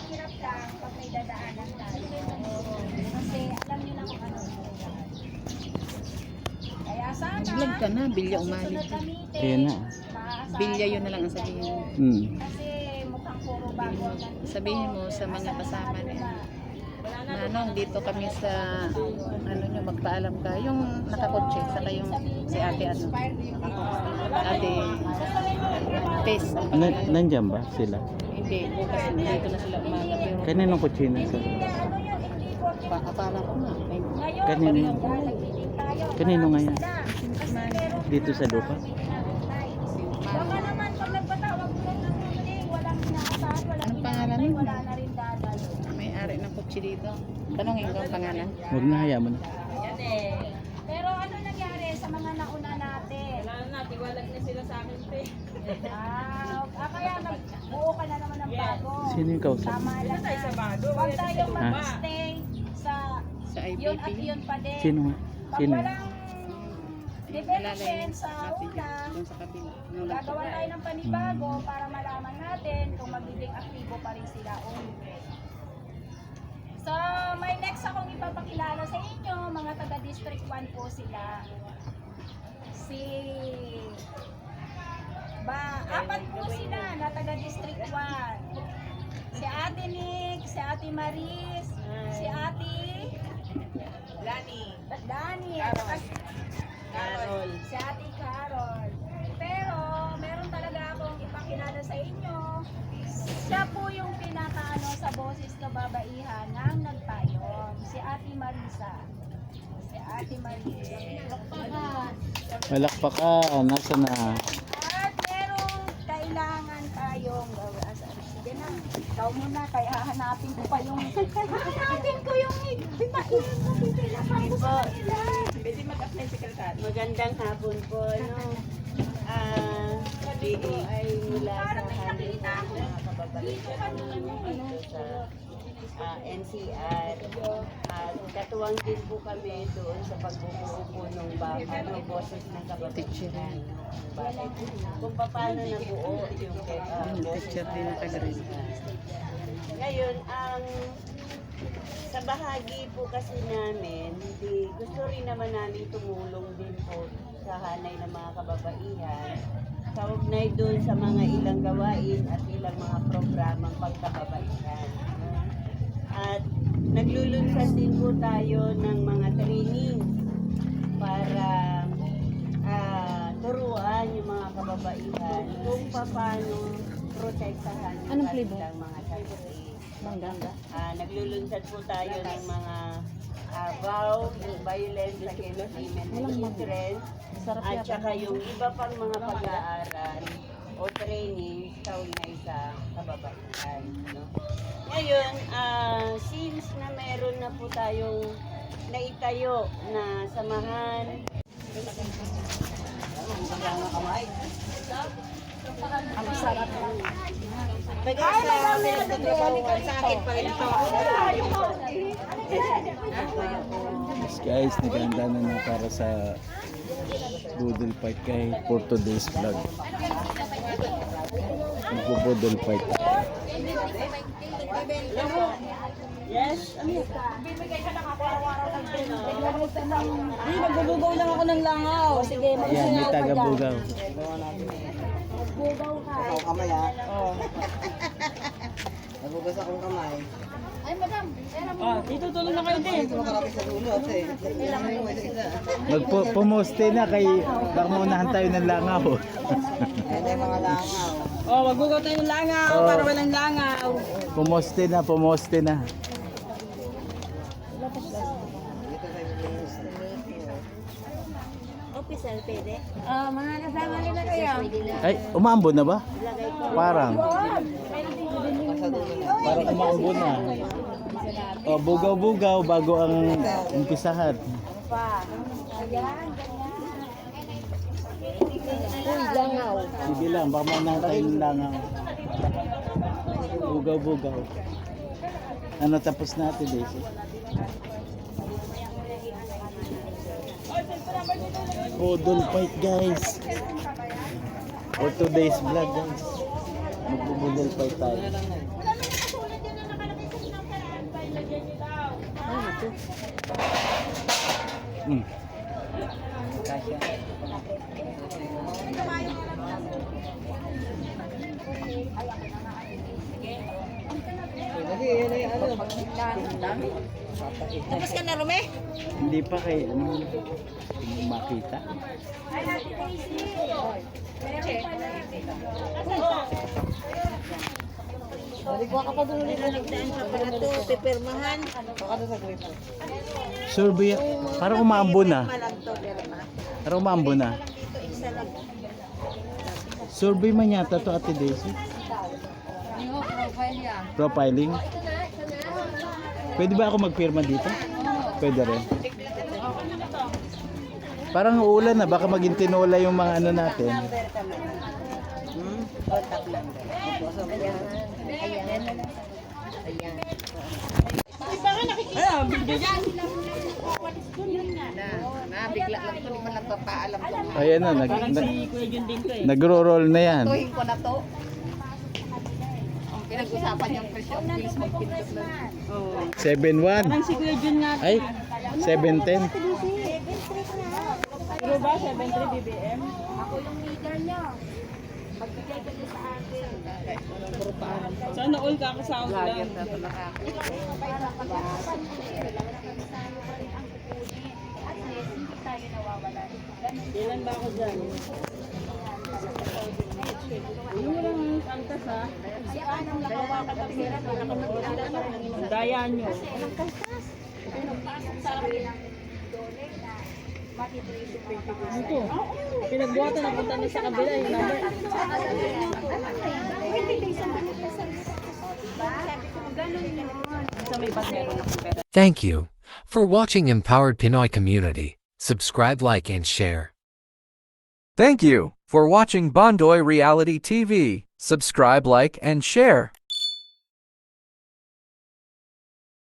mahirap lang pag may dadaanan tayo. Kasi alam niyo na kung ano ang dadaan. Kaya sana, Vlog ka na, Bilya sa umali. susunod gamitin, Ayan na. maasahan Bilya yun na ko lang ang din sabihin. kayo. Kasi mukhang puro bago ang nandito. Sabihin mo sa mga kasama niya. Manong, dito kami sa ano nyo, magpaalam ka. Yung nakakotse, saka yung si ate ano. Ate Tess. ang pangalan. Nandyan ba sila? Hindi, bukas dito na sila umaga. Pero Kaninong kutsina sa... akala ko nga. May Kanino? Kanino ngayon? Dito sa lupa? Baka naman pag nagpatawag mo ng huling, walang inaasahan, walang Anong pangalan inaantay, mo? wala na rin dadalo. may-ari ng kotse dito. Tanongin ko ang pangalan. Huwag na, hayaan mo na. Pero ano nangyari sa mga nauna natin? Wala na, tiwalag na sila sa akin, te. Kaya nagbuo ka na naman ng bago. Sino yung kausap? Tama lang Tayo sa na. bago. Huwag tayong Ha? mag-stay sa Sa yun at IPP. yun pa din. Sino? Pag Sino? walang development sa una, Doon sa kabila. gagawa tayo ng panibago para malaman natin kung magiging aktibo pa rin sila o hindi. So, may next akong ipapakilala sa inyo, mga taga District 1 po sila. Apat po sila na taga District 1. Si Ate Nick, si Ate Maris, si Ate Lani. Dani, at saka Carol. si Ate Carol. Pero, meron talaga akong ipakilala sa inyo. Siya po yung pinakaano sa boses kababaihan ng nagpayong. Si Ate Marisa. Si Ate Marisa. Malakpak ka. Nasa na? At merong kailangan tayong gawin. Sige na, ikaw muna, kaya hahanapin ko pa yung hahanapin ko yung bitain mo, pinilakay ko sa kanila. Pwede mag-apply secretary. Magandang hapon po, no? Dito ay mula sa Hanay ng mga kababaihan dito sa NCR. At katuwang din po kami doon sa pagbubuo po ng boses ng kababaihan. Kung paano nabuo yung Picture din na taga-rin. ngayon, sa bahagi po kasi namin, gusto rin naman namin tumulong din po sa hanay ng mga kababaihan. Kaugnay doon sa mga ilang gawain at ilang mga programang pagkababaihan. At naglulunsad din po tayo ng mga training para turuan yung mga kababaihan kung paano protektahan yung kanilang mga sarili. Naglulunsad po tayo ng mga VAW, yung Violence Against Women and Children, at saka yung iba pang mga pag-aaral o training kaugnay sa kababaihan. No? Ngayon, since na meron na po tayong naitayo na samahan, Ang sarap lang. bagay sa pinagtatrabahuan, sa akin pa rin ito. Yes guys, naganda na para sa Budol Fight kay for today's vlog. Magbo-budol fight. Yes? Nagbubugaw lang ako ng langaw. Sige, Yan, may taga-bugaw. Bugaw ka. Ako kamay ha. Oo. Nabugas akong kamay. Ay, madam, era mo. Dito tulong na kayo din. Dito makalapit sa dulo kasi. Pumoste na kay baka maunahan tayo ng langaw. Ayan yung mga langaw. Oh, magbugaw tayo ng langaw Oh. para walang langaw. Pumoste na. Dito sa Officer, pwede? Mga kasama nila kayo. Ay, umambo na ba? Parang. sa dulo na. Parang umambo na. O, bugaw-bugaw bago ang umpisahan. Pa. Ayan, Uy, langaw. Sige lang, baka maunahan tayo ng langaw. Bugaw-bugaw. Ano tapos natin, Daisy? Budol fight guys. For today's vlog guys. Magbubudol fight tayo. Wala na nakasulat yan na Mm. Kasi yun ay ano. Tapos ka na, Rome? Hindi pa kay ano makita. Ay, Ate Daisy. Meron pala. Naligwa ka pa doon ulit. Nagdaan ka pala to. Pipirmahan. Baka doon sa grip. Survey, parang umaambo na. Malagto, pirma. Parang umaambo na. Isa lang. Survey man yata to Ate Daisy. Profiling. Pwede ba ako magpirma dito? Pwede rin. Parang uulan na, baka maging tinola yung mga ano natin. Ano, video dyan? Bigla lang ito, di man nagpapaalam ko. Ayan na, Parang si Kuya Jun din ko eh. nagro-roll na yan. Tuhin ko na to. Ang pinag-usapan yung presyo ng Facebook pinag lang. Oo. 7-1. Parang si Kuya Jun nga. Ay, 7-10. Pero ba, 73 BBM? Ako yung leader nyo. Magbigay kayo sa akin. Sana all kakasahod lang. Para pag-aasapan nyo, dalawa na kami tayo pa rin ang kukunin. At least, hindi tayo nawawala. Ganun. Ilan ba ako dyan? Yung walang angkas ha. Kaya anong nakawakan ng pera, nakamagdala pa rin. Ang daya nyo. Walang kaltas. Anong pasok sa akin ng dole na matitrace yung mga pangalan. Ito. Pinagbuhatan na punta na sa kabila yung number. Thank you for watching Empowered Pinoy Community. Subscribe, like, and share. Thank you for watching Bondoy Reality TV. Subscribe, like, and share.